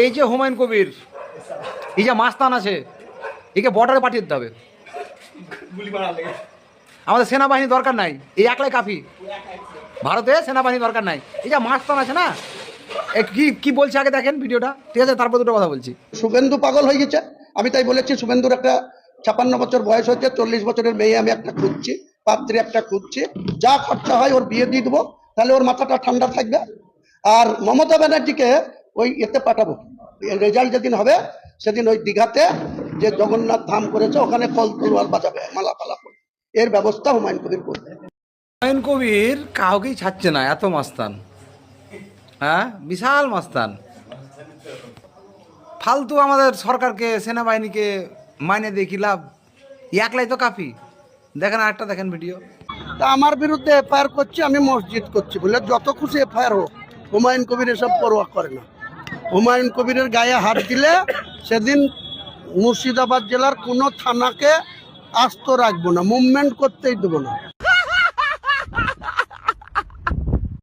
এই যে হুমায়ুন কবির, এই যে মাস্তান আছে, একে বর্ডারে পাঠিয়ে দিতে হবে। আমাদের সেনাবাহিনী দরকার নাই, এই একলাই কাফি। ভারতে সেনাবাহিনী দরকার নাই। এই যে মাস্তান আছে না, কি কি বলছে আগে দেখেন ভিডিওটা, ঠিক আছে? তারপর দুটো কথা বলছি। শুভেন্দু পাগল হয়ে গেছে। আমি তাই বলেছি, শুভেন্দুর একটা 56 বছর বয়স হচ্ছে, 40 বছরের মেয়ে আমি একটা খুঁজছি, পাত্রী একটা খুঁজছি, যা খরচা হয় ওর বিয়ে দিয়ে দেবো, তাহলে ওর মাথাটা ঠান্ডা থাকবে। আর মমতা ব্যানার্জিকে ওই এতে পাঠাবো, রেজাল্ট যেদিন হবে সেদিন ওই দীঘাতে যে জগন্নাথ ধাম করেছে ওখানে কল তলোয়ার বাজাবে, মালা পালা করবে। এর ব্যবস্থা হুমায়ুন কবির করবে। হুমায়ুন কবির কাউকেই ছাড়ছে না, এত মাস্তান। হ্যাঁ, বিশাল মাস্তান। ফালতু আমাদের সরকারকে, সেনাবাহিনীকে মাইনে দিয়ে কি লাভ? একলাই তো কাফি। দেখেন আরেকটা দেখেন ভিডিও। তা আমার বিরুদ্ধে এফআইআর করছি, আমি মসজিদ করছি বলে যত খুশি এফআইআর হোক, হুমায়ুন কবির এসব পরোয়া করে না। হুমায়ুন কবিরের গায়ে হাত দিলে সেদিন মুর্শিদাবাদ জেলার কোনো থানাকে আস্ত রাখবো না, মুভমেন্ট করতেই দেবো না।